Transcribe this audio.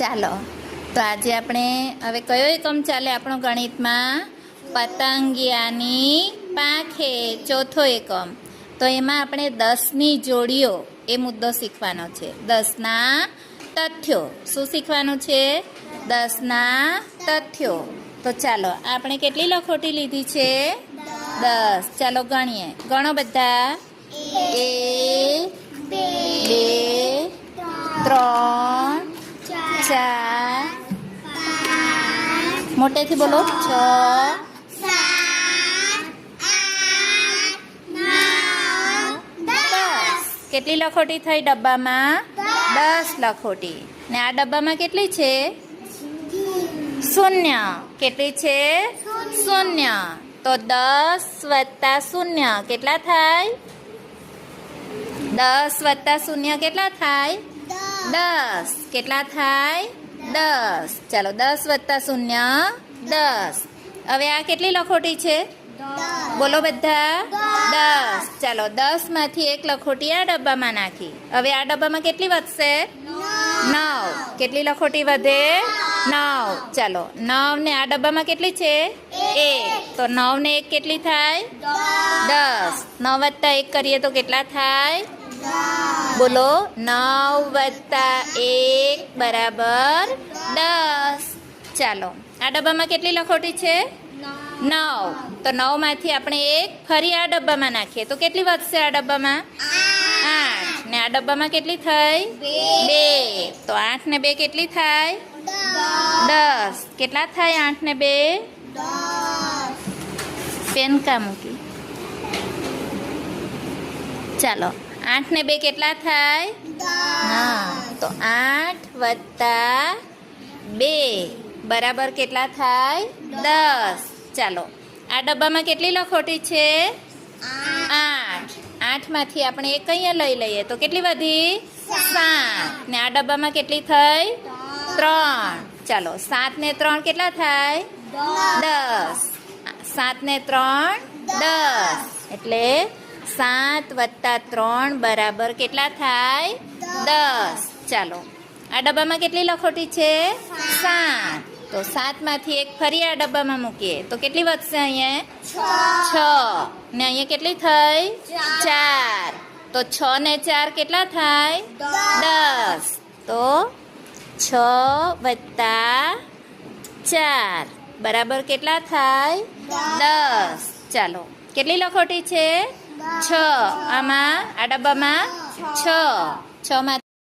ચાલો તો આજે આપણે હવે કયો એકમ ચાલે આપણો ગણિતમાં? પતંગિયાની પાંખે ચોથો એકમ. તો એમાં આપણે 10ની જોડીઓ એ મુદ્દો શીખવાનો છે. 10ના તથ્યો. શું શીખવાનું છે? 10ના તથ્યો. તો ચાલો આપણે કેટલી લખોટી લીધી છે? 10. ચાલો ગણીએ. ગણો બધા. 1 2 3 4 મોટેથી બોલો. 6 કેટલી લખોટી થઈ ડબ્બામાં? 10 લખોટી. ને આ ડબ્બામાં કેટલી છે? 0. કેટલી છે? 0. તો 10 વત્તા 0 કેટલા થાય? 10 વત્તા 0 કેટલા થાય? 10. કેટલા થાય? 10. ચાલો 10 વત્તા 0 10. હવે આ કેટલી લખોટી છે? બોલો બધા. 10. ચાલો 10 માંથી એક લખોટી આ ડબ્બામાં નાખી. હવે આ ડબ્બામાં કેટલી વધશે? 9. કેટલી લખોટી વધે? 9. ચાલો 9 ને આ ડબ્બામાં કેટલી છે? 1. તો 9 ને 1 કેટલી થાય? 10. 9 વત્તા 1 કરીએ તો કેટલા થાય? બોલો. 9 વત્તા 1 બરાબર 10. ચાલો આ ડબ્બામાં કેટલી લખોટી છે? 9. તો 9 માંથી આપણે 1 ફરી આ ડબ્બામાં નાખીએ તો કેટલી વધશે આ ડબ્બામાં? 8. ને આ ડબ્બામાં કેટલી થઈ? 2. તો 8 ને 2 કેટલી થાય? 10. કેટલા થાય 8 ને 2? 10. પેન કા મૂકી. ચાલો 8 ને 2 કેટલા થાય? 10. તો 8 વત્તા 2 બરાબર કેટલા થાય? 10. ચાલો આ ડબ્બામાં કેટલી લખોટી છે? 8. 8 માંથી આપણે એક અહીંયા લઈ લઈએ તો કેટલી વધી? 7. ને આ ડબ્બામાં કેટલી થઈ? 3. ચાલો 7 ને 3 કેટલા થાય? 10. 7 ને 3 10. એટલે 7 વત્તા 3 બરાબર કેટલા થાય? 10. ચાલો આ ડબ્બામાં કેટલી લખોટી છે? 7. તો 7 માંથી એક ફરી આ ડબ્બામાં મૂકીએ તો કેટલી વધશે? અહીંયા 6. ને અહીંયા કેટલી થઈ? 4. તો 6 ને 4 કેટલા થાય? 10. તો 6 વત્તા 4 બરાબર કેટલા થાય? 10. ચાલો કેટલી લખોટી છે? 6. આમાં આ ડબ્બામાં 6. 6 માંથી